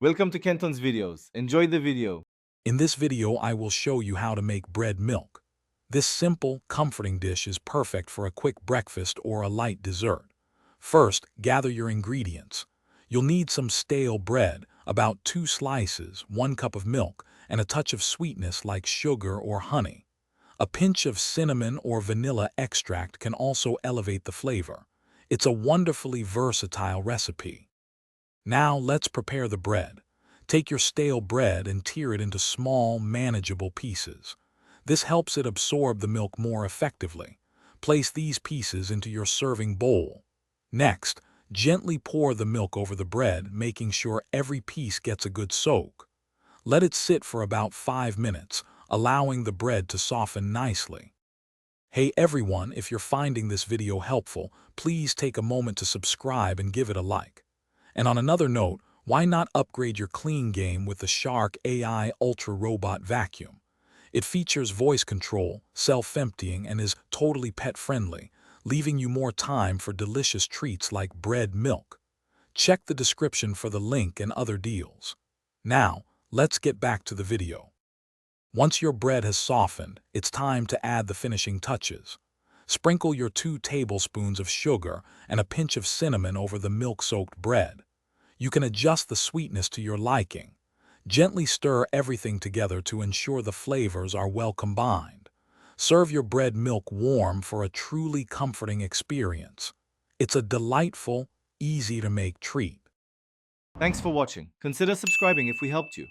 Welcome to Kenton's videos. Enjoy the video. In this video, I will show you how to make bread milk. This simple, comforting dish is perfect for a quick breakfast or a light dessert. First, gather your ingredients. You'll need some stale bread, about 2 slices, 1 cup of milk, and a touch of sweetness like sugar or honey. A pinch of cinnamon or vanilla extract can also elevate the flavor. It's a wonderfully versatile recipe. Now let's prepare the bread. Take your stale bread and tear it into small, manageable pieces. This helps it absorb the milk more effectively. Place these pieces into your serving bowl. Next, gently pour the milk over the bread, making sure every piece gets a good soak. Let it sit for about 5 minutes, allowing the bread to soften nicely. Hey everyone, if you're finding this video helpful, please take a moment to subscribe and give it a like. And on another note, why not upgrade your clean game with the Shark AI Ultra Robot Vacuum? It features voice control, self-emptying, and is totally pet-friendly, leaving you more time for delicious treats like bread milk. Check the description for the link and other deals. Now, let's get back to the video. Once your bread has softened, it's time to add the finishing touches. Sprinkle your 2 tablespoons of sugar and a pinch of cinnamon over the milk-soaked bread. You can adjust the sweetness to your liking. Gently stir everything together to ensure the flavors are well combined. Serve your bread milk warm for a truly comforting experience. It's a delightful, easy-to-make treat. Thanks for watching. Consider subscribing if we helped you.